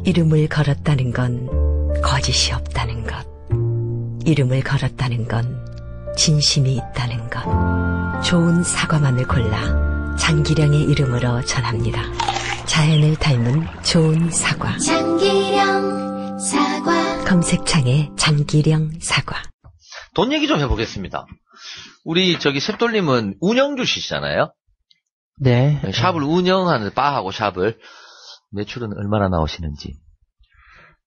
이름을 걸었다는 건 거짓이 없다는 것. 이름을 걸었다는 건 진심이 있다는 것. 좋은 사과만을 골라 장기령의 이름으로 전합니다. 자연을 닮은 좋은 사과. 장기령 사과. 검색창에 장기령 사과. 돈 얘기 좀 해보겠습니다. 우리 셉돌님은 운영주시잖아요. 네. 샵을 운영하는 바하고 샵을. 매출은 얼마나 나오시는지?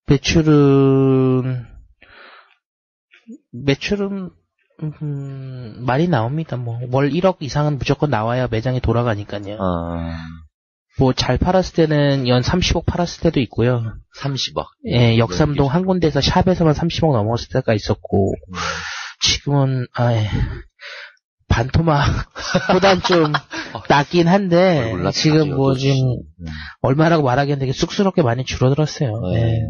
매출은 많이 나옵니다. 뭐 월 1억 이상은 무조건 나와야 매장이 돌아가니까요. 뭐 잘 팔았을 때는 연 30억 팔았을 때도 있고요. 30억. 예, 역삼동 한 군데서 샵에서만 30억 넘었을 때가 있었고 지금은 반토막보단 좀 낮긴 한데 지금 뭐 지금 얼마라고 말하기엔 되게 쑥스럽게 많이 줄어들었어요. 네.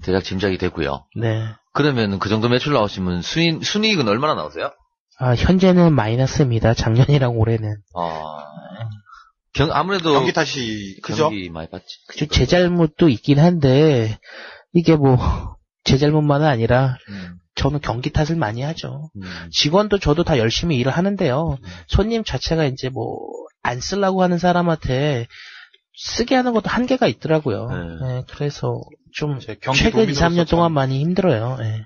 대략 짐작이 되고요. 네. 그러면 그 정도 매출 나오시면 순이익은 얼마나 나오세요? 현재는 마이너스입니다. 작년이랑 올해는. 아무래도 경기 탓이 크죠? 경기 많이 봤지. 그쵸, 제 잘못도 있긴 한데 이게 뭐 제 잘못만은 아니라 저는 경기 탓을 많이 하죠. 직원도 저도 다 열심히 일을 하는데요. 손님 자체가 이제 뭐 안 쓰려고 하는 사람한테 쓰게 하는 것도 한계가 있더라고요. 네, 그래서 좀 최근 2, 3년 동안 많이 힘들어요. 네.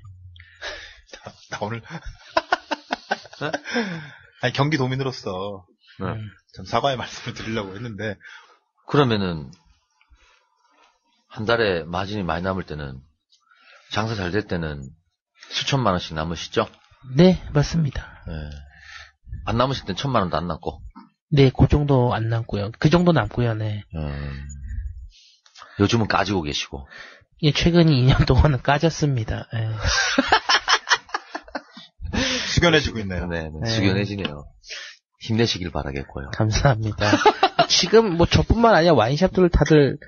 나 오늘 아니 경기도민으로서 좀 사과의 말씀을 드리려고 했는데 그러면은 한 달에 마진이 많이 남을 때는 장사 잘 될 때는 수천만 원씩 남으시죠? 네, 맞습니다. 네. 안 남으실 땐 1,000만 원도 안 남고? 네, 그 정도 안 남고요. 그 정도 남고요, 네. 요즘은 까지고 계시고? 예, 최근 2년 동안은 까졌습니다. 네. 숙연해지고 있네요. 네, 숙연해지네요. 힘내시길 바라겠고요. 감사합니다. 지금 뭐 저뿐만 아니라 와인샵들 다들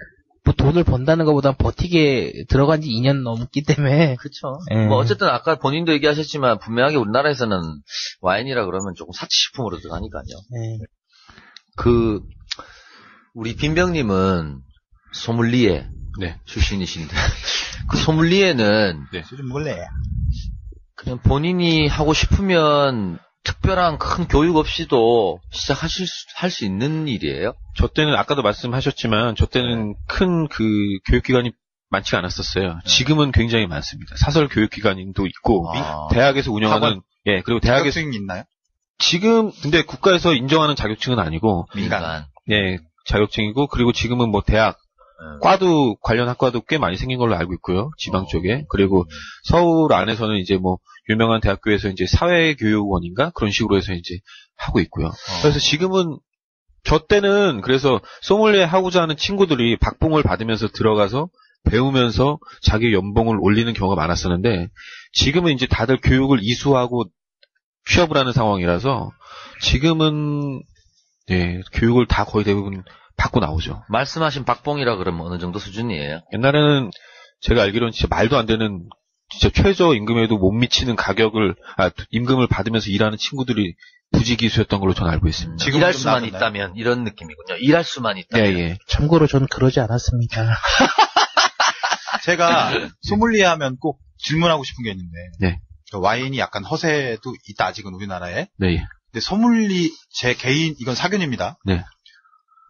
뭐 돈을 번다는 것보다 버티게 들어간 지 2년 넘기 때문에. 그쵸. 뭐 어쨌든 아까 본인도 얘기하셨지만 분명하게 우리나라에서는 와인이라 그러면 조금 사치식품으로 들어가니까요. 네. 우리 빈병님은 소믈리에 출신이신데 그 소믈리에는 술 먹을래. 그냥 본인이 하고 싶으면 특별한 큰 교육 없이도 할 수 있는 일이에요? 저 때는 아까도 말씀하셨지만 저 때는 큰 교육기관이 많지가 않았었어요. 지금은 굉장히 많습니다. 사설 교육기관도 있고 대학에서 운영하는 그리고 대학에서 자격증이 있나요? 지금 근데 국가에서 인정하는 자격증은 아니고 민간. 자격증이고 그리고 지금은 뭐 대학 과도 관련 학과도 꽤 많이 생긴 걸로 알고 있고요. 지방 쪽에. 그리고 서울 안에서는 이제 뭐 유명한 대학교에서 이제 사회교육원인가 그런 식으로 해서 이제 하고 있고요. 그래서 지금은 저 때는 그래서 소믈리에 하고자 하는 친구들이 박봉을 받으면서 들어가서 배우면서 자기 연봉을 올리는 경우가 많았었는데 지금은 이제 다들 교육을 이수하고 취업을 하는 상황이라서 지금은 교육을 다 거의 대부분 받고 나오죠. 말씀하신 박봉이라 그러면 어느 정도 수준이에요? 옛날에는 제가 알기로는 진짜 말도 안 되는 진짜 최저 임금에도 못 미치는 임금을 받으면서 일하는 친구들이 부지기수였던 걸로 저는 알고 있습니다. 일할 수만 있다면 이런 느낌이군요. 일할 수만 있다면. 참고로 저는 그러지 않았습니다. 제가 소믈리에 하면 꼭 질문하고 싶은 게 있는데 와인이 약간 허세도 있다 아직은 우리나라에. 네. 근데 제 개인 이건 사견입니다. 네.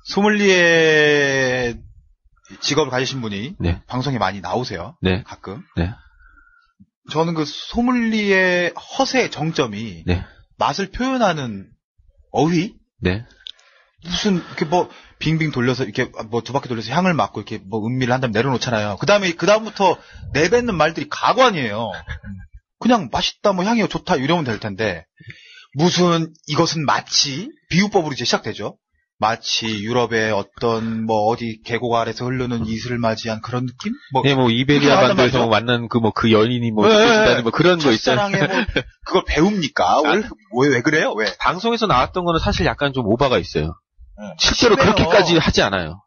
소믈리에 직업을 가지신 분이 방송에 많이 나오세요. 가끔. 저는 그 소믈리에 허세의 정점이 맛을 표현하는 어휘? 무슨 이렇게 뭐 빙빙 돌려서 이렇게 뭐 2바퀴 돌려서 향을 맡고 이렇게 뭐 음미를 한 다음에 내려놓잖아요. 그다음부터 내뱉는 말들이 가관이에요. 그냥 맛있다, 뭐 향이 좋다 이러면 될 텐데 무슨 이것은 마치 비유법으로 이제 시작되죠. 마치 유럽의 어떤 뭐 어디 계곡 아래서 흐르는 이슬을 맞이한 그런 느낌? 뭐 이베리아 반도에서 만난 그 연인이 뭐 그런 거 있잖아요. 뭐 그걸 배웁니까? 왜 그래요? 왜? 방송에서 나왔던 거는 사실 약간 좀 오바가 있어요. 실제로 그렇게까지 하지 않아요.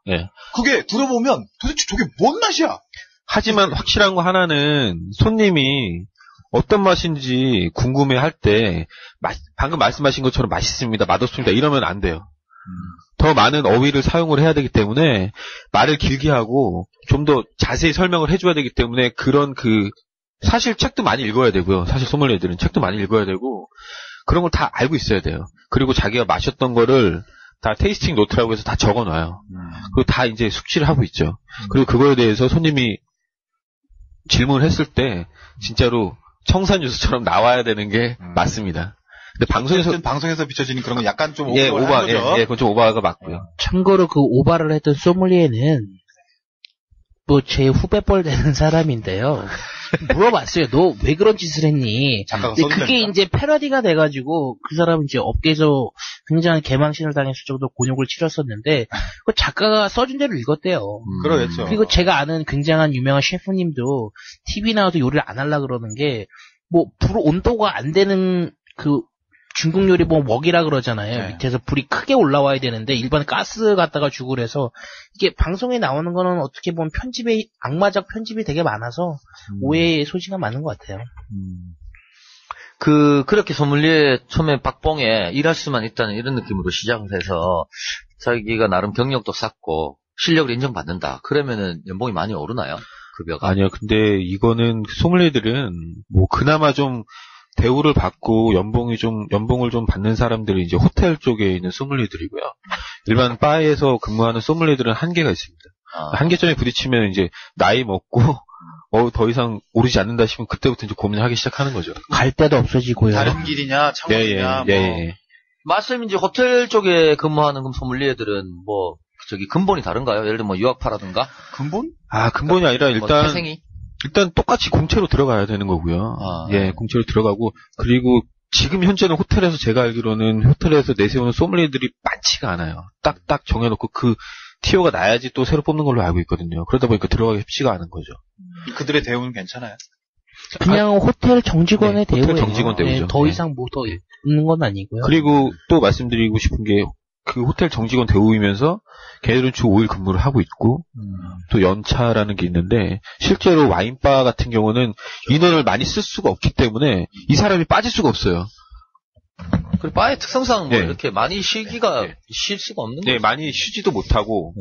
그게 들어보면 도대체 저게 뭔 맛이야? 하지만 확실한 거 하나는 손님이 어떤 맛인지 궁금해할 때 방금 말씀하신 것처럼 맛있습니다, 맛없습니다 이러면 안 돼요. 더 많은 어휘를 사용을 해야 되기 때문에 말을 길게 하고 좀 더 자세히 설명을 해줘야 되기 때문에 그런 사실 책도 많이 읽어야 되고요. 사실 소믈리에들은 책도 많이 읽어야 되고 그런 걸 다 알고 있어야 돼요. 그리고 자기가 마셨던 거를 다 테이스팅 노트라고 해서 다 적어놔요. 그리고 다 이제 숙지를 하고 있죠. 그리고 그거에 대해서 손님이 질문을 했을 때 진짜로 청산유수처럼 나와야 되는 게 맞습니다. 근데 방송에서 비춰지는 그런 건 약간 좀 그건 좀 오바가 맞고요. 참고로 그 오바를 했던 소믈리에는 뭐 제 후배뻘 되는 사람인데요. 물어봤어요. 너 왜 그런 짓을 했니? 그게 이제 패러디가 돼가지고 그 사람은 이제 업계에서 굉장히 개망신을 당했을 정도로 곤욕을 치렀었는데 그 작가가 써준 대로 읽었대요. 그러겠죠. 그리고 제가 아는 굉장한 유명한 셰프님도 TV 나와서 요리를 안 하려고 그러는 게 뭐 불 온도가 안 되는 그 중국 요리 뭐 웍이라 그러잖아요. 네. 밑에서 불이 크게 올라와야 되는데 일반 가스 갖다가 주고 그래서 이게 방송에 나오는 거는 어떻게 보면 악마적 편집이 되게 많아서 오해의 소지가 많은 것 같아요. 그렇게 소믈리에 처음에 박봉에 일할 수만 있다는 이런 느낌으로 시작을 해서 자기가 나름 경력도 쌓고 실력을 인정받는다. 그러면은 연봉이 많이 오르나요? 급여가? 아니요. 근데 이거는 소믈리에들은 뭐 그나마 좀 대우를 받고 연봉을 좀 받는 사람들이 이제 호텔 쪽에 있는 소믈리에들이고요. 일반 바에서 근무하는 소믈리에들은 한계가 있습니다. 한계점에 부딪히면 이제 나이 먹고 더 이상 오르지 않는다 싶으면 그때부터 이제 고민을 하기 시작하는 거죠. 갈 데도 없어지고요. 다른 길이냐, 창업이냐, 말씀 이제 호텔 쪽에 근무하는 소믈리에들은 뭐 근본이 다른가요? 예를 들면 뭐 유학파라든가? 근본? 근본이 아니라 일단 똑같이 공채로 들어가야 되는 거고요. 공채로 들어가고 그리고 지금 현재는 호텔에서 제가 알기로는 호텔에서 내세우는 소믈리에들이 많지가 않아요. 딱딱 정해놓고 그 티오가 나야지 또 새로 뽑는 걸로 알고 있거든요. 그러다 보니까 들어가기 쉽지가 않은 거죠. 그들의 대우는 괜찮아요? 그냥 호텔 정직원의 대우예요. 호텔 정직원 대우죠. 더 이상 뭐 더 있는 건 아니고요. 그리고 또 말씀드리고 싶은 게 그 호텔 정직원 대우이면서 걔들은 주 5일 근무를 하고 있고 또 연차라는 게 있는데 실제로 와인바 같은 경우는 인원을 많이 쓸 수가 없기 때문에 이 사람이 빠질 수가 없어요. 그리고 바의 특성상 뭐 이렇게 많이 쉴 수가 없는 거죠. 많이 쉬지도 못하고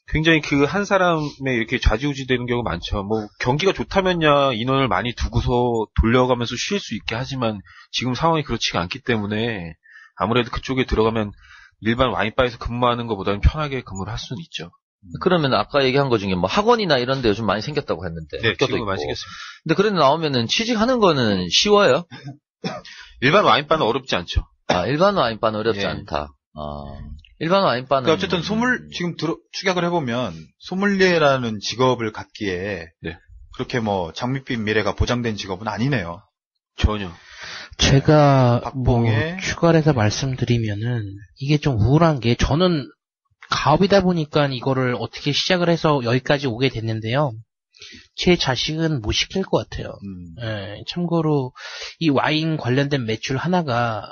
굉장히 한 사람에 이렇게 좌지우지 되는 경우가 많죠. 뭐 경기가 좋다면야 인원을 많이 두고서 돌려가면서 쉴 수 있게 하지만 지금 상황이 그렇지가 않기 때문에 아무래도 그쪽에 들어가면 일반 와인바에서 근무하는 것보다는 편하게 근무를 할 수는 있죠. 그러면 아까 얘기한 것 중에 뭐 학원이나 이런 데 요즘 많이 생겼다고 했는데. 네, 지금 많이 생겼습니다. 근데 그런데 나오면은 취직하는 거는 쉬워요? 일반 와인바는 어렵지 않죠. 일반 와인바는 어렵지 않다. 일반 와인바는. 그러니까 어쨌든 지금 축약을 해보면 소믈리에라는 직업을 갖기에 그렇게 뭐 장밋빛 미래가 보장된 직업은 아니네요. 전혀. 제가 추가를 해서 말씀드리면은 이게 좀 우울한 게 저는 가업이다 보니까 이거를 어떻게 시작을 해서 여기까지 오게 됐는데요. 제 자식은 못 시킬 것 같아요. 참고로 이 와인 관련된 매출 하나가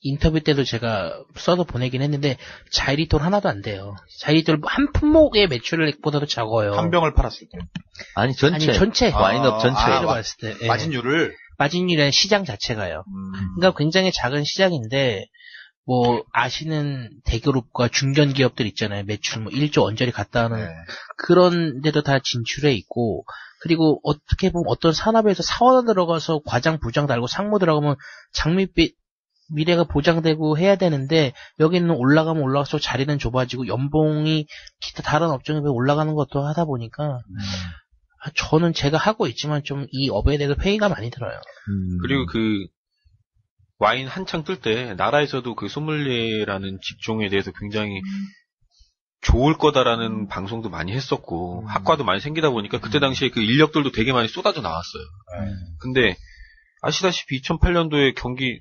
인터뷰 때도 제가 써서 보내긴 했는데 자이리톨 하나도 안 돼요. 자이리톨 한 품목의 매출액보다도 적어요. 한 병을 팔았을 때? 아니 전체. 와인업 전체로 봤을 때. 마진율의 시장 자체가요. 그러니까 굉장히 작은 시장인데 뭐 아시는 대기업과 중견 기업들 있잖아요. 매출 뭐 1조 언저리 갔다 하는 그런 데도 다 진출해 있고 그리고 어떻게 보면 어떤 산업에서 사원 들어가서 과장 부장 달고 상무 들어가면 장밋빛 미래가 보장되고 해야 되는데 여기는 올라가면 올라갈수록 자리는 좁아지고 연봉이 기타 다른 업종에 비해 올라가는 것도 하다 보니까 저는 제가 하고 있지만 좀 이 업에 대해서 회의가 많이 들어요. 그리고 와인 한창 뜰 때 나라에서도 소믈리에라는 직종에 대해서 굉장히 좋을 거다라는 방송도 많이 했었고 학과도 많이 생기다 보니까 그때 당시에 인력들도 되게 많이 쏟아져 나왔어요. 근데 아시다시피 2008년도에 경기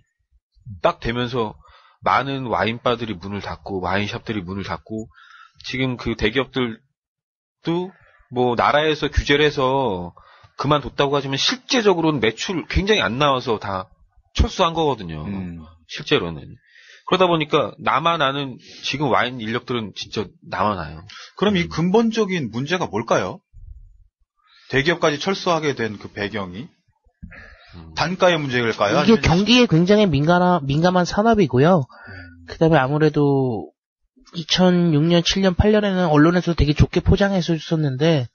딱 되면서 많은 와인바들이 문을 닫고 와인샵들이 문을 닫고 지금 대기업들도 뭐 나라에서 규제를 해서 그만뒀다고 하지만 실제적으로는 매출 굉장히 안 나와서 다 철수한 거거든요. 실제로는. 그러다 보니까 나만 아는 지금 와인 인력들은 진짜 나만 아요. 그럼 이 근본적인 문제가 뭘까요? 대기업까지 철수하게 된 그 배경이? 단가의 문제일까요? 이게 경기에 굉장히 민감한 산업이고요. 그다음에 아무래도 2006년, 7년, 8년에는 언론에서 되게 좋게 포장해서 줬었는데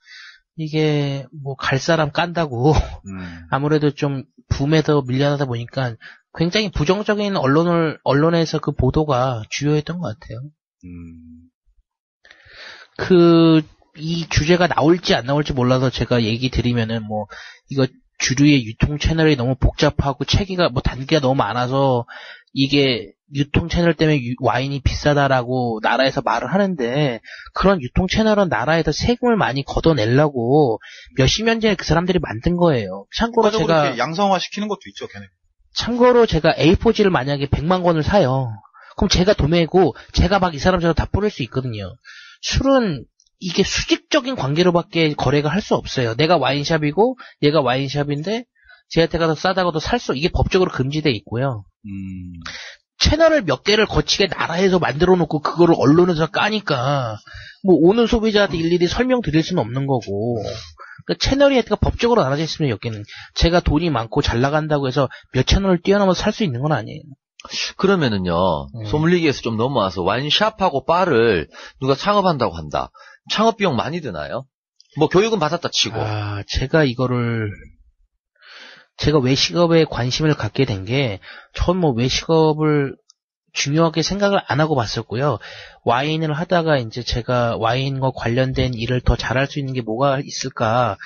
이게 뭐 갈 사람 깐다고 아무래도 좀 붐에서 밀려나다 보니까 굉장히 부정적인 언론에서 그 보도가 주요했던 것 같아요. 이 주제가 나올지 안 나올지 몰라서 제가 얘기 드리면은 뭐 이거 주류의 유통 채널이 너무 복잡하고 체계가 뭐 단계가 너무 많아서 이게 유통 채널 때문에 와인이 비싸다라고 나라에서 말을 하는데 그런 유통 채널은 나라에서 세금을 많이 걷어내려고 몇십 년 전에 그 사람들이 만든 거예요. 참고로 제가 양성화 시키는 것도 있죠, 걔네. 참고로 제가 A4지를 만약에 100만 권을 사요. 그럼 제가 도매고 제가 막 이 사람처럼 다 뿌릴 수 있거든요. 술은 이게 수직적인 관계로밖에 거래가 할 수 없어요. 내가 와인샵이고 얘가 와인샵인데 쟤한테 가서 싸다고도 이게 법적으로 금지돼 있고요. 채널을 몇 개를 거치게 나라에서 만들어 놓고 그거를 언론에서 까니까 뭐 오는 소비자한테 일일이 설명드릴 수는 없는 거고 그러니까 채널이 하여튼 법적으로 나눠져 있으면 여기는 제가 돈이 많고 잘 나간다고 해서 몇 채널을 뛰어넘어서 살 수 있는 건 아니에요. 그러면은요 소믈리에에서 좀 넘어와서 와인샵하고 바를 누가 창업한다고 한다. 창업 비용 많이 드나요? 뭐 교육은 받았다 치고. 제가 외식업에 관심을 갖게 된 게, 전 뭐 외식업을 중요하게 생각을 안 하고 봤었고요. 와인을 하다가 이제 제가 와인과 관련된 일을 더 잘할 수 있는 게 뭐가 있을까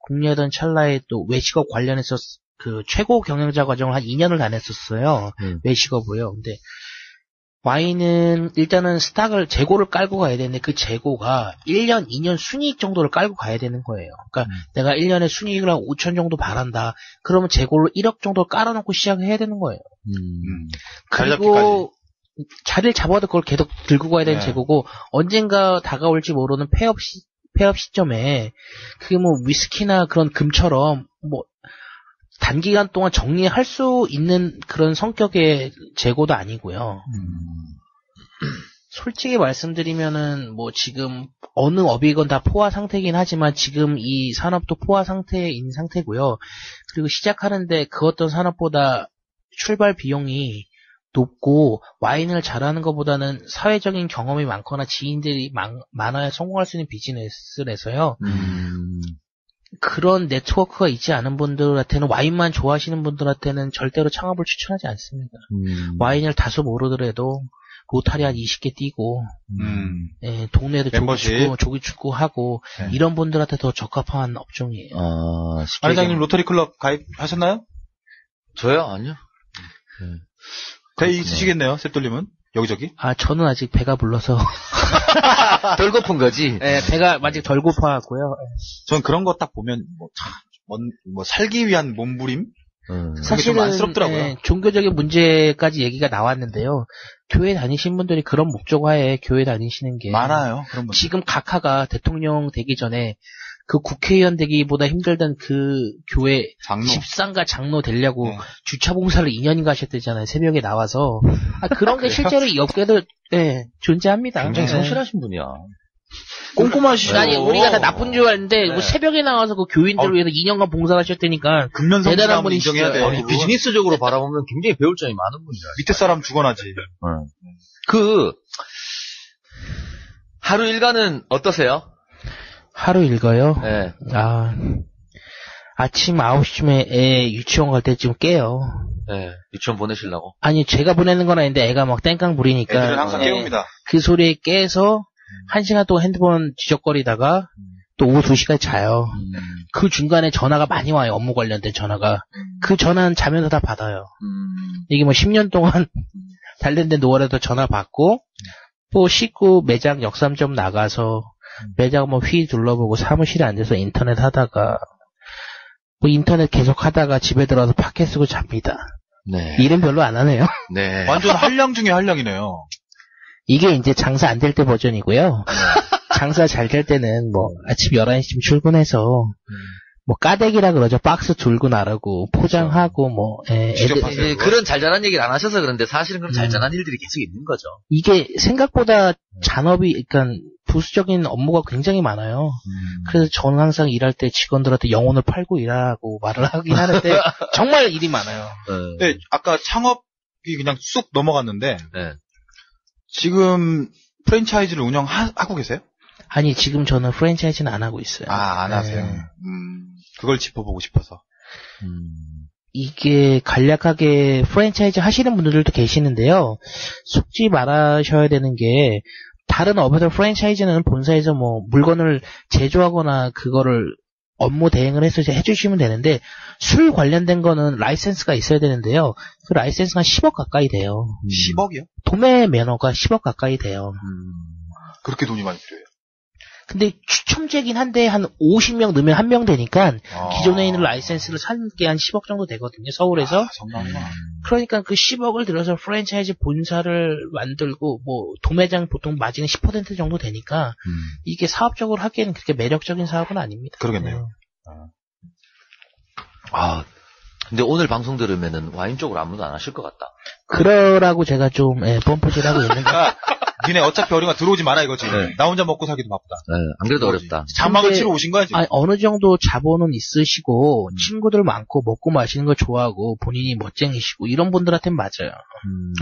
궁리하던 찰나에 또 외식업 관련해서 그 최고 경영자 과정을 한 2년을 다녔었어요. 외식업으로요. 근데 와인은 일단은 재고를 깔고 가야 되는데 그 재고가 1년, 2년 순이익 정도를 깔고 가야 되는 거예요. 그러니까 내가 1년에 순이익을 한 5천 정도 바란다. 그러면 재고를 1억 정도 깔아놓고 시작해야 되는 거예요. 그리고 자리를 잡아도 그걸 계속 들고 가야 되는 재고고 언젠가 다가올지 모르는 폐업 시점에 그게 뭐 위스키나 그런 금처럼 뭐 단기간 동안 정리할 수 있는 그런 성격의 재고도 아니고요. 솔직히 말씀드리면은 뭐 지금 어느 업이건 다 포화 상태이긴 하지만 지금 이 산업도 포화 상태인 상태고요. 그리고 시작하는데 그 어떤 산업보다 출발 비용이 높고 와인을 잘하는 것보다는 사회적인 경험이 많거나 지인들이 많아야 성공할 수 있는 비즈니스라서요. 그런 네트워크가 있지 않은 분들한테는 와인만 좋아하시는 분들한테는 절대로 창업을 추천하지 않습니다. 와인을 다소 모르더라도 로타리 한 20개 뛰고 동네에도 조기축구 하고 이런 분들한테 더 적합한 업종이에요. 아리장님 로터리 클럽 가입하셨나요? 저요? 아니요. 배 있으시겠네요, 셉돌님은? 여기저기? 저는 아직 배가 불러서. 덜 고픈 거지? 네, 배가 아직 덜 고파갖고요. 전 그런 거 딱 보면, 살기 위한 몸부림? 사실은, 안쓰럽더라고요. 종교적인 문제까지 얘기가 나왔는데요. 교회 다니신 분들이 그런 목적화에 교회 다니시는 게. 많아요, 그런 분들. 지금 각하가 대통령 되기 전에 그 국회의원 되기보다 힘들던 그 교회 집상가 장로 되려고 주차 봉사를 2년인가 하셨대잖아요. 새벽에 나와서. 그런 게 실제로 이 업계도 존재합니다. 굉장히 성실하신 분이야. 꼼꼼하시죠. 아니 우리가 다 나쁜 줄 알았는데 뭐 새벽에 나와서 그 교인들을 위해서 2년간 봉사를 하셨다니까 대단한 분이시죠. 비즈니스적으로 바라보면 굉장히 배울 점이 많은 분이야. 밑에 사람 죽어나지. 하루 일과는 어떠세요? 하루 일과요? 네. 아침 9시쯤에 애 유치원 갈 때쯤 깨요. 네. 유치원 보내시려고? 아니, 제가 보내는 건 아닌데 애가 막 땡깡 부리니까. 애들은 항상 깨웁니다. 그 소리에 깨서 1시간 동안 핸드폰 지적거리다가 또 오후 2시까지 자요. 그 중간에 전화가 많이 와요. 업무 관련된 전화가. 그 전화는 자면서 다 받아요. 이게 뭐 10년 동안 단련된 노화라도 전화 받고 또 씻고 매장 역삼점 나가서 매장 뭐 휘 둘러보고 사무실에 앉아서 인터넷 하다가 뭐 인터넷 계속 하다가 집에 들어와서 팟캐 쓰고 잡니다. 네. 일은 별로 안 하네요. 네. 완전 한량 중에 한량이네요. 이게 이제 장사 안 될 때 버전이고요. 장사 잘 될 때는 뭐 아침 11시쯤 출근해서 뭐 까대기라 그러죠. 박스 들고 나르고 포장하고 뭐 그런 잘잘한 얘기를 안 하셔서 그런데 사실은 그런 잘잘한 일들이 계속 있는 거죠. 이게 생각보다 잔업이 그러니까 부수적인 업무가 굉장히 많아요. 그래서 저는 항상 일할 때 직원들한테 영혼을 팔고 일하고 말을 하긴 하는데 정말 일이 많아요. 네, 아까 창업이 그냥 쑥 넘어갔는데 지금 프랜차이즈를 운영하고 계세요? 아니, 지금 저는 프랜차이즈는 안 하고 있어요. 안 하세요? 그걸 짚어보고 싶어서. 이게 간략하게 프랜차이즈 하시는 분들도 계시는데요. 속지 말아셔야 되는 게, 다른 업에서 프랜차이즈는 본사에서 뭐 물건을 제조하거나 그거를 업무 대행을 해서 해주시면 되는데, 술 관련된 거는 라이센스가 있어야 되는데요. 그 라이센스가 10억 가까이 돼요. 10억이요? 도매 매너가 10억 가까이 돼요. 그렇게 돈이 많이 필요해요. 근데 추첨제긴 한데 한 50명 넣으면 1명 되니까 기존에 있는 라이센스를 사는 게 한 10억 정도 되거든요. 서울에서. 그러니까 그 10억을 들여서 프랜차이즈 본사를 만들고 뭐 도매장 보통 마진은 10% 정도 되니까 이게 사업적으로 하기에는 그렇게 매력적인 사업은 아닙니다. 그러겠네요. 근데 오늘 방송 들으면은 와인 쪽으로 아무도 안 하실 것 같다. 그러라고 제가 좀 펌프질하고 있는데. 니네 어차피 어린가 들어오지 마라 이거지. 네. 나 혼자 먹고 살기도 바쁘다. 네, 안 그래도 어렵다. 장막을 치러 오신 거야 지금? 아니, 어느 정도 자본은 있으시고 친구들 많고 먹고 마시는 거 좋아하고 본인이 멋쟁이시고 이런 분들한테는 맞아요.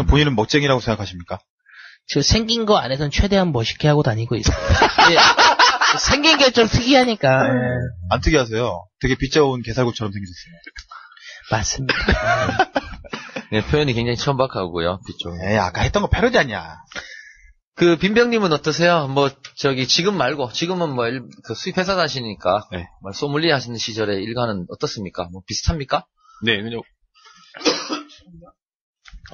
본인은 멋쟁이라고 생각하십니까? 저 생긴 거 안에서는 최대한 멋있게 하고 다니고 있어요. 예, 생긴 게 좀 특이하니까. 안 특이하세요. 되게 빗자온 개살구처럼 생기셨어요. 맞습니다. 네, 표현이 굉장히 천박하고요. 빗쪽. 아까 했던 거 패러디 아니야. 그 빈병님은 어떠세요? 뭐 저기 지금 말고 지금은 뭐 그 수입회사 다시니까 네. 뭐 소믈리에 하시는 시절에 일과는 어떻습니까? 뭐 비슷합니까? 네, 그냥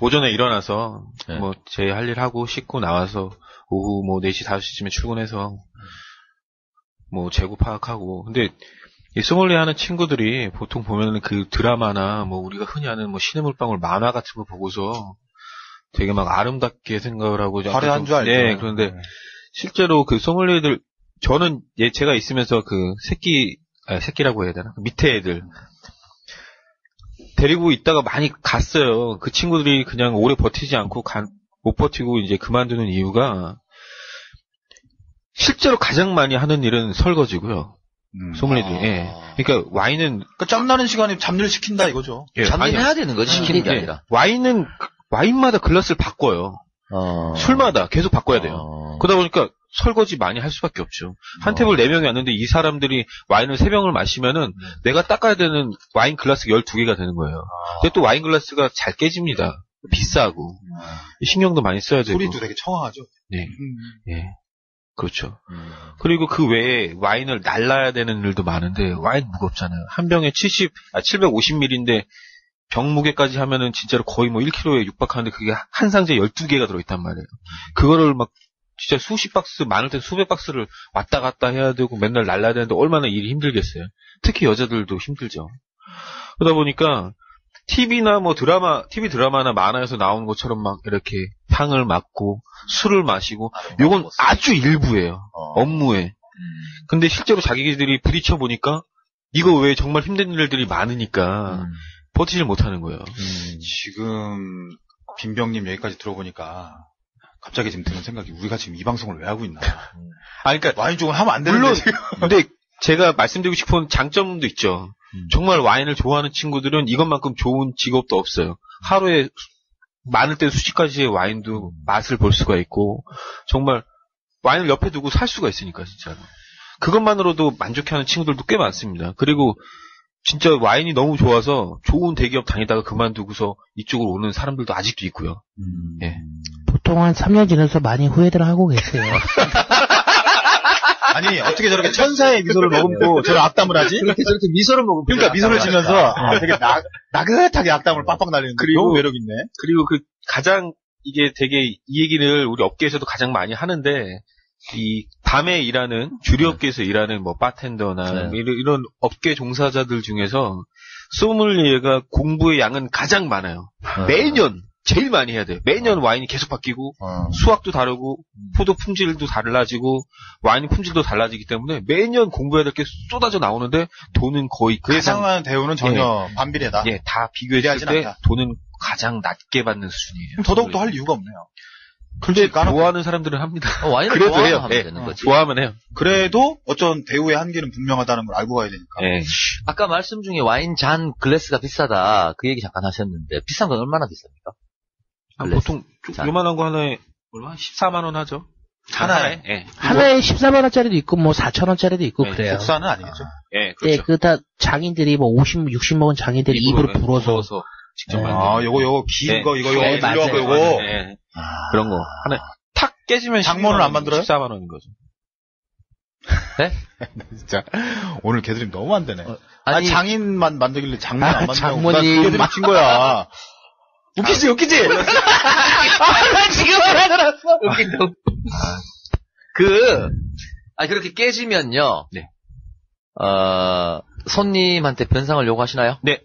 오전에 일어나서 네. 뭐 제 할 일 하고 씻고 나와서 오후 뭐 4시 5시쯤에 출근해서 뭐 재고 파악하고. 근데 이 소믈리에 하는 친구들이 보통 보면은 그 드라마나 뭐 우리가 흔히 아는 뭐 신의 물방울 만화 같은 거 보고서 되게 막 아름답게 생각을 하고 화려한 줄 알죠. 네, 그런데 실제로 그 소믈리에들 저는 제가 있으면서 그 새끼라고 해야 되나? 밑에 애들 데리고 있다가 많이 갔어요. 그 친구들이 그냥 오래 버티지 않고 못 버티고 이제 그만두는 이유가 실제로 가장 많이 하는 일은 설거지고요. 소믈리에들이. 예. 그러니까 와인은 짬나는 시간에 잡일 시킨다 이거죠. 예, 잡일해야 되는 거지 시키는 게 아니라. 와인마다 글라스를 바꿔요. 술마다 계속 바꿔야 돼요. 그러다 보니까 설거지 많이 할 수밖에 없죠. 한 테이블 4명이 왔는데 이 사람들이 와인을 3병을 마시면은 내가 닦아야 되는 와인 글라스 12개가 되는 거예요. 근데 또 와인 글라스가 잘 깨집니다. 비싸고. 신경도 많이 써야 되고. 소리도 되게 청아하죠. 네. 예. 그렇죠. 그리고 그 외에 와인을 날라야 되는 일도 많은데 와인 무겁잖아요. 한 병에 750ml인데 병 무게까지 하면은 진짜로 거의 뭐 1kg에 육박하는데 그게 한 상자에 12개가 들어있단 말이에요. 그거를 막 진짜 수십 박스, 많을 때 수백 박스를 왔다 갔다 해야 되고 맨날 날라야 되는데 얼마나 일이 힘들겠어요. 특히 여자들도 힘들죠. 그러다 보니까 TV나 뭐 TV 드라마나 만화에서 나오는 것처럼 막 이렇게 향을 맡고 술을 마시고 요건 아주 일부예요. 업무에. 근데 실제로 자기들이 부딪혀 보니까 이거 외에 정말 힘든 일들이 많으니까 버티질 못하는 거예요. 지금 빈병님 여기까지 들어보니까 갑자기 지금 드는 생각이 우리가 지금 이 방송을 왜 하고 있나. 그러니까 와인 쪽은 하면 안 되는데. 물론 지금. 근데 제가 말씀드리고 싶은 장점도 있죠. 정말 와인을 좋아하는 친구들은 이것만큼 좋은 직업도 없어요. 하루에 많을 때 수십 가지의 와인도 맛을 볼 수가 있고 정말 와인을 옆에 두고 살 수가 있으니까 진짜로. 그것만으로도 만족해하는 친구들도 꽤 많습니다. 그리고 진짜 와인이 너무 좋아서 좋은 대기업 다니다가 그만두고서 이쪽으로 오는 사람들도 아직도 있고요. 예. 보통 한 3년 지나서 많이 후회들 하고 계세요. 아니 어떻게 저렇게 천사의 미소를 머금고 저런 악담을 하지? 그렇게 저렇게 미소를 머금고 그러니까 미소를 지면서 되게 나긋하게 악담을 빡빡 날리는데 그리고 너무 매력 있네. 그리고 그 가장 이게 되게 이 얘기를 우리 업계에서도 가장 많이 하는데 이 밤에 일하는 주류업계에서 일하는 뭐 바텐더나 이런 업계 종사자들 중에서 소믈리에가 공부의 양은 가장 많아요. 매년 제일 많이 해야 돼요. 매년 와인이 계속 바뀌고 수확도 다르고 포도 품질도 달라지고 와인 품질도 달라지기 때문에 매년 공부해야 될 게 쏟아져 나오는데 돈은 거의 가상한 대우는 전혀 반비례다. 예, 다 비교했을 때 않다. 돈은 가장 낮게 받는 수준이에요. 더더욱도 할 이유가 없네요. 근데 좋아하는 사람들은 합니다. 와인을 그래도 해요. 하면 되는 거지. 좋아하면 해요. 그래도 어떤 대우의 한계는 분명하다는 걸 알고 가야 되니까. 네. 아까 말씀 중에 와인 잔 글래스가 비싸다 그 얘기 잠깐 하셨는데 비싼 건 얼마나 비쌉니까? 보통 요만한 거 하나에 얼마? 14만 원 하죠. 하나에? 예. 하나에 14만 원짜리도 있고 뭐 4천 원짜리도 있고 네, 그래요. 국산은 아니겠죠? 예, 그렇죠. 예, 그 다 장인들이 뭐 50, 60 먹은 장인들이 입으로 불어서 직접 만든. 요거 긴 거 이거 네, 들려가고 맞아요. 요거. 네. 그런 거. 하나 탁 깨지면 장모는 안 만들어요? 14만 원인 거죠. 네? 진짜 오늘 개드림 너무 안 되네. 아니, 장인만 만들길래 장모는 안 만들고 장모님. 개드림 친 거야. 웃기지? 나 지금 알아들었어. 웃긴다. 그렇게 깨지면요. 네. 손님한테 변상을 요구하시나요? 네.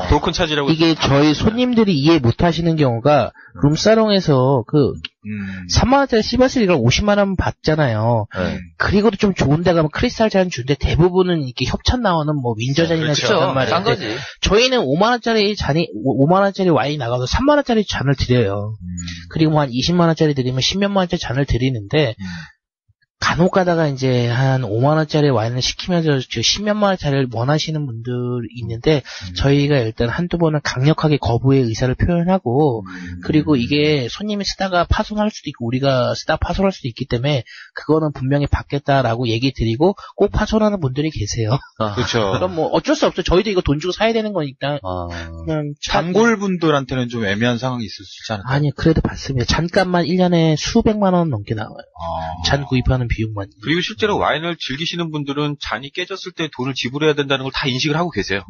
브로큰 차지라고. 이게 저희 손님들이 이해 못 하시는 경우가 룸사롱에서 3만원짜리 시바스 이걸 50만원 받잖아요. 네. 그리고도 좀 좋은 데 가면 크리스탈 잔 주는데 대부분은 이렇게 협찬 나오는 뭐 윈저 잔이나 그렇죠. 말이에요. 싼 거지. 저희는 5만원짜리 와인 나가서 3만원짜리 잔을 드려요. 그리고 뭐 한 20만원짜리 드리면 10몇만 원짜리 잔을 드리는데, 간혹 가다가 이제 한 5만원짜리 와인을 시키면서 10몇만 원짜리를 원하시는 분들이 있는데, 저희가 일단 한두 번은 강력하게 거부의 의사를 표현하고, 그리고 이게 손님이 쓰다가 파손할 수도 있고, 우리가 쓰다 파손할 수도 있기 때문에, 그거는 분명히 받겠다라고 얘기 드리고, 꼭 파손하는 분들이 계세요. 그렇죠. 그럼 뭐 어쩔 수 없죠. 저희도 이거 돈 주고 사야 되는 거니까. 그냥 단골분들한테는 좀 애매한 상황이 있을 수 있지 않을까요? 아니, 그래도 받습니다. 잔값만 1년에 수백만 원 넘게 나와요. 잔 구입하는 비용만. 그리고 실제로 와인을 즐기시는 분들은 잔이 깨졌을 때 돈을 지불해야 된다는 걸 다 인식을 하고 계세요.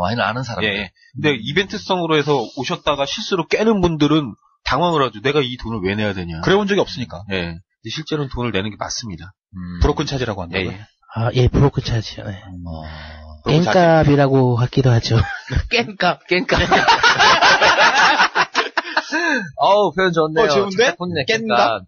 와인을 아는 사람. 예. 근데 이벤트성으로 해서 오셨다가 실수로 깨는 분들은 당황을 하죠. 내가 이 돈을 왜 내야 되냐. 그래 본 적이 없으니까. 예. 근데 실제로는 돈을 내는 게 맞습니다. 브로큰 차지라고 한다고요? 예. 예, 브로큰 차지요. 네. 깽값이라고 하기도 하죠. 깽값. 표현 좋네요. 좋은데? 깽값.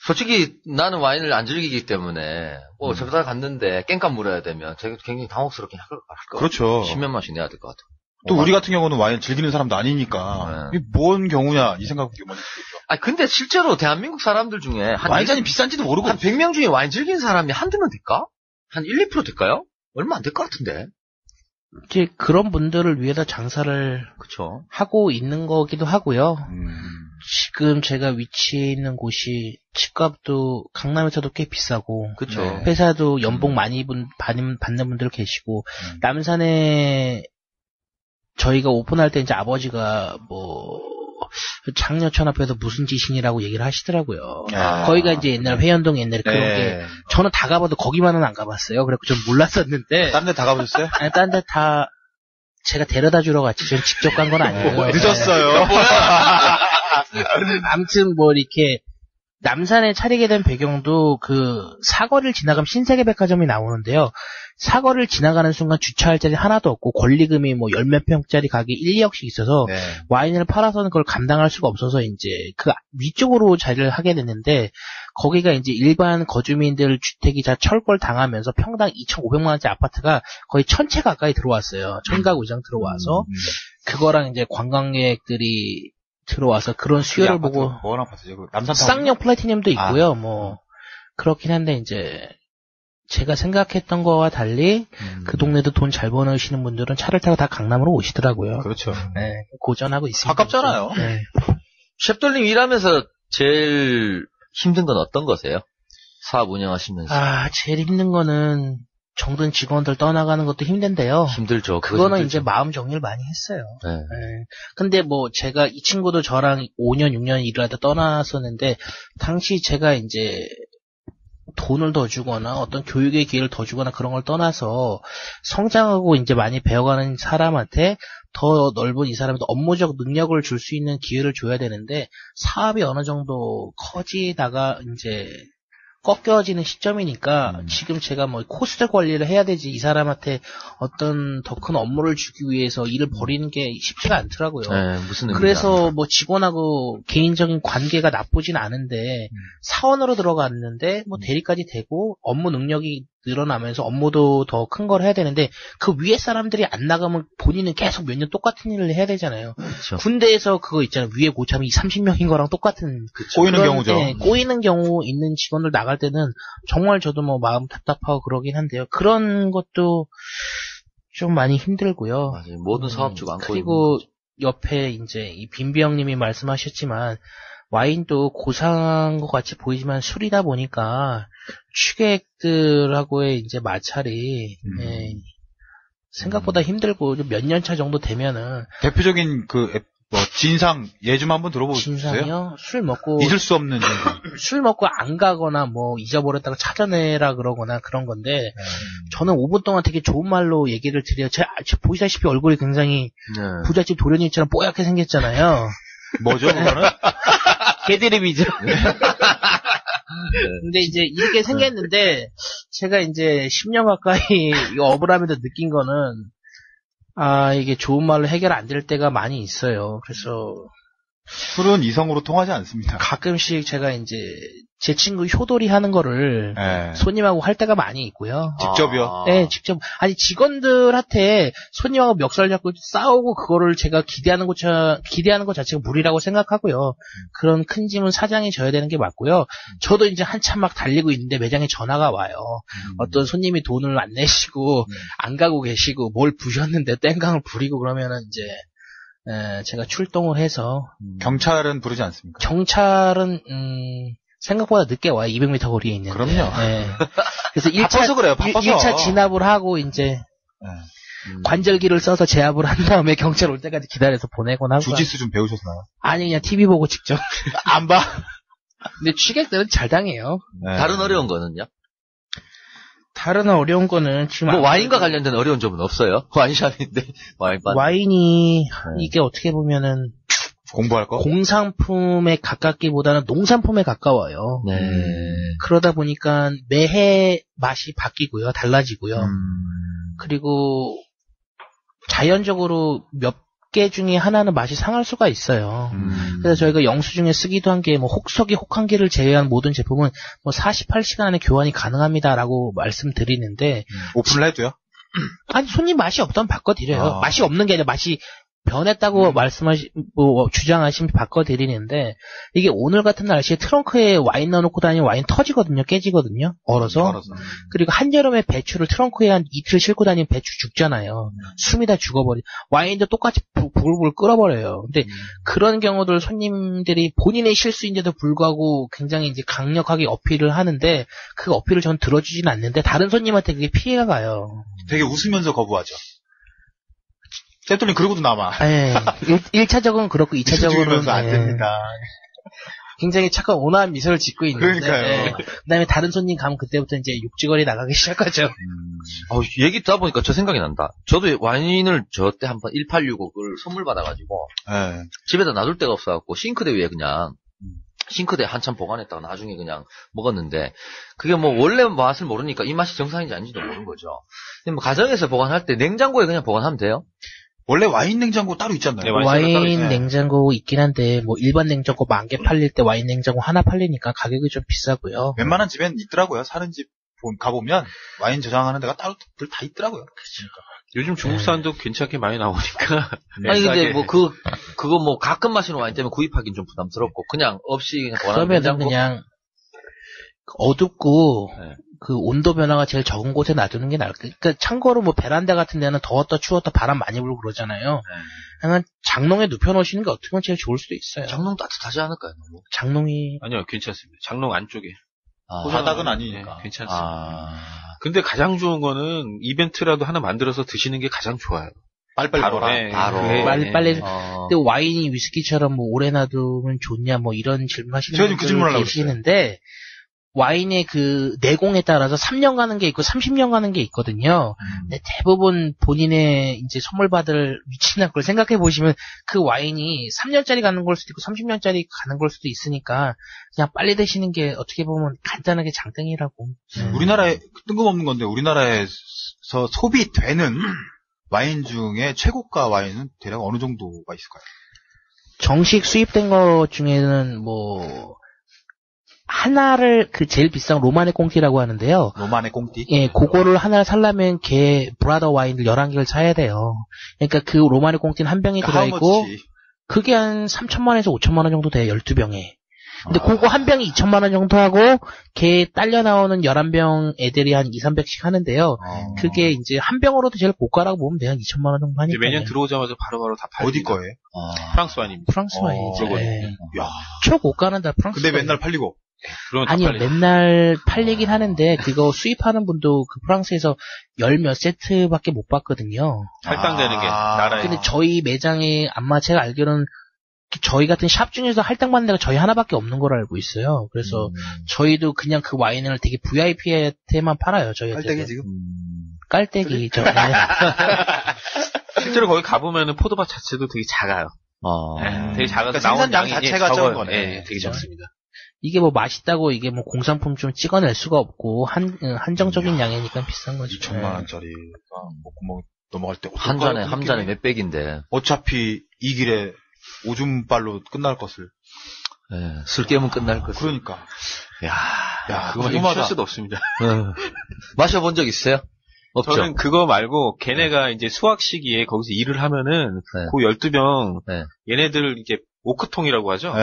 솔직히 나는 와인을 안 즐기기 때문에 저기다 갔는데 깽값 물어야 되면 제가 굉장히 당혹스럽긴 할 것 같아요. 그렇죠. 10몇만 원씩 내야 될 것 같아요. 또 우리 같은 경우는 와인 즐기는 사람도 아니니까 이게 뭔 경우냐 이 생각이 먼저 들죠. 근데 실제로 대한민국 사람들 중에 와인잔이 비싼지도 모르고 한 100명 중에 와인 즐기는 사람이 한두 명 될까? 한 1, 2% 될까요? 얼마 안 될 것 같은데. 이제 그런 분들을 위해서 장사를 그쵸. 하고 있는 거기도 하고요. 지금 제가 위치해 있는 곳이 집값도 강남에서도 꽤 비싸고, 그쵸. 회사도 연봉 많이 받는 분들 계시고, 남산에 저희가 오픈할 때 이제 아버지가 장려천 앞에서 무슨 지신이라고 얘기를 하시더라고요. 거기가 이제 옛날 회연동 옛날에 그런 게, 저는 다 가봐도 거기만은 안 가봤어요. 그래서 좀 몰랐었는데. 다른 데 다 가보셨어요? 아니, 다른 데 다 제가 데려다 주러 갔지. 전 직접 간 건 아니에요. 늦었어요. 아무튼 이렇게 남산에 차리게 된 배경도 사거리를 지나가면 신세계백화점이 나오는데요. 사거리를 지나가는 순간 주차할 자리 하나도 없고 권리금이 열 몇 평짜리 가게 1, 2억씩 있어서 와인을 팔아서는 그걸 감당할 수가 없어서 이제 그 위쪽으로 자리를 하게 됐는데, 거기가 이제 일반 거주민들 주택이 다 철거를 당하면서 평당 2,500만 원짜리 아파트가 거의 1,000채 가까이 들어왔어요. 1,000가구 이상 들어와서 그거랑 이제 관광객들이 들어와서 그런 수요를 보고, 뭐랑 아파트죠? 남산 쌍용 플래티늄도 있고요. 그렇긴 한데 이제 제가 생각했던 거와 달리 그 동네도 돈 잘 버시는 분들은 차를 타고 다 강남으로 오시더라고요. 그렇죠. 네, 고전하고 있습니다. 가깝잖아요. 네. 셰프들님 일하면서 제일 힘든 건 어떤 거세요? 사업 운영하시면서. 제일 힘든 거는 정든 직원들 떠나가는 것도 힘든데요. 힘들죠. 그거는 힘들죠. 이제 마음 정리를 많이 했어요. 네. 네. 근데 제가 이 친구도 저랑 5년, 6년 일을 하다 떠났었는데, 당시 제가 이제 돈을 더 주거나 어떤 교육의 기회를 더 주거나 그런 걸 떠나서 성장하고 이제 많이 배워가는 사람한테 더 넓은 이 사람한테 업무적 능력을 줄 수 있는 기회를 줘야 되는데, 사업이 어느 정도 커지다가 이제 꺾여지는 시점이니까 지금 제가 코스트 관리를 해야 되지, 이 사람한테 어떤 더 큰 업무를 주기 위해서 일을 벌이는 게 쉽지가 않더라고요. 네, 무슨 그래서 직원하고 개인적인 관계가 나쁘진 않은데 사원으로 들어갔는데 대리까지 되고 업무 능력이 늘어나면서 업무도 더 큰 걸 해야 되는데, 그 위에 사람들이 안 나가면 본인은 계속 몇 년 똑같은 일을 해야 되잖아요. 그렇죠. 군대에서 그거 있잖아요. 위에 고참이 30명인 거랑 똑같은. 꼬이는 경우죠. 네, 꼬이는 경우 있는 직원들 나갈 때는 정말 저도 마음 답답하고 그러긴 한데요. 그런 것도 좀 많이 힘들고요. 맞아요. 모든 사업주가 안고 그리고 옆에 이제 이 빈비 형님이 말씀하셨지만 와인도 고상한 것 같이 보이지만 술이다 보니까 취객들하고의 이제 마찰이 생각보다 힘들고 몇 년 차 정도 되면은 대표적인 진상 예 좀 한번 들어보세요. 진상이요? 술 먹고 잊을 수 없는 진상. 술 먹고 안 가거나 뭐 잊어버렸다가 찾아내라 그러거나 그런 건데 저는 5분 동안 되게 좋은 말로 얘기를 드려요. 제가 보시다시피 얼굴이 굉장히 부잣집 도련님처럼 뽀얗게 생겼잖아요. 뭐죠 그거는? 개드립이죠. 근데 이제 이렇게 생겼는데 제가 이제 10년 가까이 이거 업을 하면서 느낀 거는 이게 좋은 말로 해결 안 될 때가 많이 있어요. 그래서 술은 이성으로 통하지 않습니다. 가끔씩 제가 이제 제 친구 효돌이 하는 거를 손님하고 할 때가 많이 있고요. 직접이요? 네, 직접. 아니 직원들한테 손님하고 멱살 잡고 싸우고 그거를 제가 기대하는 것 자체가 무리라고 생각하고요. 그런 큰 짐은 사장이 져야 되는 게 맞고요. 저도 이제 한참 막 달리고 있는데 매장에 전화가 와요. 어떤 손님이 돈을 안 내시고 안 가고 계시고 뭘 부셨는데 땡깡을 부리고 그러면은 이제 제가 출동을 해서 경찰은 부르지 않습니까? 경찰은 생각보다 늦게 와요. 200m 거리에 있는데. 그럼요. 네. 그래서 바빠서 그래요. 바빠서. 1차 진압을 하고 이제 관절기를 써서 제압을 한 다음에 경찰 올 때까지 기다려서 보내곤 하고. 주짓수 좀 배우셨나요? 아니 그냥 TV 보고 직접. 안 봐. 근데 취객들은 잘 당해요. 네. 다른 어려운 거는요? 다른 어려운 거는 지금 뭐 와인과 관련된 어려운 점은 없어요? 와인샵인데 와인바. 와인이 이게 어떻게 보면은 공부할 거? 공산품에 가깝기보다는 농산품에 가까워요. 네. 그러다 보니까 매해 맛이 바뀌고요. 달라지고요. 그리고 자연적으로 몇 개 중에 하나는 맛이 상할 수가 있어요. 그래서 저희가 영수증에 쓰기도 한 게 뭐 혹석이 혹한기를 제외한 모든 제품은 뭐 48시간 안에 교환이 가능합니다라고 말씀드리는데 오픈을 해도요? 아니 손님 맛이 없다면 바꿔드려요. 맛이 없는 게 아니라 맛이 변했다고 주장하시면 바꿔드리는데, 이게 오늘 같은 날씨에 트렁크에 와인 넣어놓고 다니면 와인 터지거든요, 깨지거든요, 얼어서. 그리고 한여름에 배추를 트렁크에 한 이틀 싣고 다니면 배추 죽잖아요. 숨이 다 죽어버려. 와인도 똑같이 불불 끓어버려요. 근데 그런 경우들 손님들이 본인의 실수인데도 불구하고 굉장히 이제 강력하게 어필을 하는데, 그 어필을 전 들어주진 않는데, 다른 손님한테 그게 피해가 가요. 되게 웃으면서 거부하죠. 쌤돌님 그러고도 남아. 네. 1차적으로는 그렇고 2차적으로는 안 됩니다. 굉장히 착한 온화한 미소를 짓고 있는데 그러니까요. 그다음에 다른 손님 가면 그때부터 이제 육지거리 나가기 시작하죠. 얘기 듣다 보니까 저 생각이 난다. 저도 와인을 저 때 한번 1865를 선물 받아가지고 집에다 놔둘 데가 없어갖고 싱크대 위에 그냥 싱크대에 한참 보관했다가 나중에 그냥 먹었는데 그게 뭐 원래 맛을 모르니까 이 맛이 정상인지 아닌지도 모르는 거죠. 근데 뭐 가정에서 보관할 때 냉장고에 그냥 보관하면 돼요? 원래 와인 냉장고 따로 있잖아요. 네, 와인 냉장고 있긴 한데 뭐 일반 냉장고 10,000개 팔릴 때 와인 냉장고 하나 팔리니까 가격이 좀 비싸고요. 웬만한 집엔 있더라고요. 사는 집 가보면 와인 저장하는 데가 따로 다 있더라고요. 그러니까. 요즘 중국산도 괜찮게 많이 나오니까. 아니 근데 뭐 그거 뭐 가끔 마시는 와인 때문에 구입하기는 좀 부담스럽고 그냥 없이 그냥 그러면은 그냥 어둡고 그 온도 변화가 제일 적은 곳에 놔두는 게 나을 거예요. 그러니까 참고로 뭐 베란다 같은 데는 더웠다 추웠다 바람 많이 불고 그러잖아요. 그냥 장롱에 눕혀놓으시는 게 어떻게 보면 제일 좋을 수도 있어요. 장롱 따뜻하지 않을까요? 너무? 장롱이 아니요 괜찮습니다. 장롱 안쪽에. 바닥은 아니니까. 네, 괜찮습니다. 근데 가장 좋은 거는 이벤트라도 하나 만들어서 드시는 게 가장 좋아요. 빨리빨리 바로. 빨리. 근데 와인이 위스키처럼 뭐 오래 놔두면 좋냐 뭐 이런 질문 하시는 분들 계시는데 와인의 그 내공에 따라서 3년 가는 게 있고 30년 가는 게 있거든요. 근데 대부분 본인의 이제 선물 받을 위치나 그걸 생각해 보시면 그 와인이 3년짜리 가는 걸 수도 있고 30년짜리 가는 걸 수도 있으니까 그냥 빨리 드시는 게 어떻게 보면 간단하게 장땡이라고. 우리나라에 뜬금없는 건데 우리나라에서 소비되는 와인 중에 최고가 와인은 대략 어느 정도가 있을까요? 정식 수입된 것 중에는 뭐 하나를 그 제일 비싼 로마네 꽁티라고 하는데요. 로마네 꽁티? 예, 그거를 하나를 살려면 걔 브라더 와인을 11개를 사야 돼요. 그러니까 그 로마네 꽁티는 한 병이 들어있고 그게 한 3,000만 원에서 5,000만 원 정도 돼요. 12병에. 근데 그거 한 병이 2천만 원 정도 하고 걔 딸려 나오는 11병 애들이 한 2, 300씩 하는데요. 그게 이제 한 병으로도 제일 고가라고 보면 돼요. 한 2천만 원 정도 하니까. 매년 들어오자마자 바로바로 다 팔립니다. 어디 거예요? 프랑스 와인입니다. 프랑스 와인이죠. 네. 야. 초고가는 다 프랑스 근데 와인. 맨날 팔리고. 아니요, 맨날 팔리긴 하는데 그거 수입하는 분도 그 프랑스에서 열 몇 세트밖에 못 받거든요. 할당되는 게 나라에. 근데 저희 매장에 아마 제가 알기로는 저희 같은 샵 중에서 할당받는 데가 저희 하나밖에 없는 걸로 알고 있어요. 그래서 저희도 그냥 그 와인을 되게 VIP한테만 팔아요. 저희한테. 깔때기 지금? 깔때기죠. 네. 실제로 거기 가보면은 포도밭 자체도 되게 작아요. 되게 작아서 그러니까 생산량 자체가 적은 거네. 네, 되게 적습니다. 이게 뭐 맛있다고 이게 뭐 공산품 좀 찍어낼 수가 없고 한정적인 양이니까 비싼 거죠. 2천만 원짜리 뭐 구멍 넘어갈 때 한 잔에 몇 백인데 어차피 이 길에 오줌발로 끝날 것을. 네, 술 깨면 끝날 것을. 그러니까. 야, 그거 쉴 수도 없습니다. 마셔본 적 있어요? 없죠. 저는 그거 말고 걔네가 이제 수학 시기에 거기서 일을 하면은 그 12병 얘네들 이제 오크통이라고 하죠.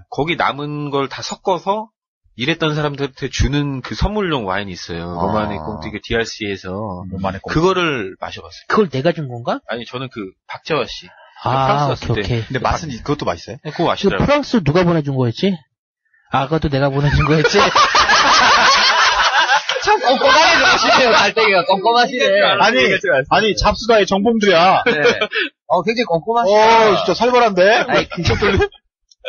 거기 남은 걸 다 섞어서 일했던 사람들한테 주는 그 선물용 와인이 있어요. 로마네 꽁띠 DRC에서 그거를 마셔봤어요. 그걸 내가 준 건가? 아니 저는 그 박재화 씨. 프랑스 갔을 때. 오케이. 근데 맛은 그것도 맛있어요? 네, 그거 맛있더라고요. 프랑스 누가 보내준 거였지? 그것도 내가 보내준 거였지? 참 꼼꼼하게 들으시네요. 갈대기가 꼼꼼하시네. 아니 잡수다의 정봉주야. 네. 굉장히 꼼꼼하시네. 진짜 살벌한데? 아니,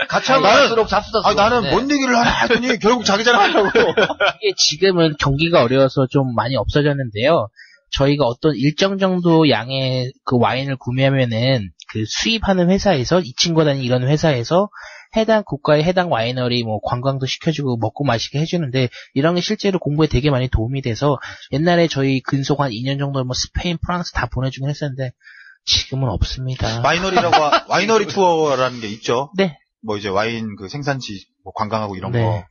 같이 하면 갈수록 잡수다. 나는 뭔 얘기를 하나 했더니 결국 자기 잘 하려고. 이게 지금은 경기가 어려워서 좀 많이 없어졌는데요. 저희가 어떤 일정 정도 양의 그 와인을 구매하면은 그 수입하는 회사에서 이 친구가 다니는 이런 회사에서 해당 국가의 해당 와이너리 뭐 관광도 시켜주고 먹고 마시게 해주는데 이런 게 실제로 공부에 되게 많이 도움이 돼서 옛날에 저희 근속 한 2년 정도 뭐 스페인, 프랑스 다 보내주긴 했었는데 지금은 없습니다. 와이너리 투어라는 게 있죠. 네. 뭐 이제 와인 그 생산지 뭐 관광하고 이런 거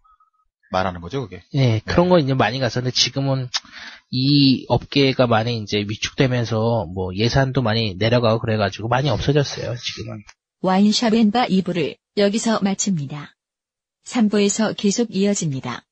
말하는 거죠, 그게. 네, 그런 거 이제 많이 갔었는데 지금은 이 업계가 많이 이제 위축되면서 뭐 예산도 많이 내려가고 그래가지고 많이 없어졌어요, 지금은. 와인샵 앤바 2부를 여기서 마칩니다. 3부에서 계속 이어집니다.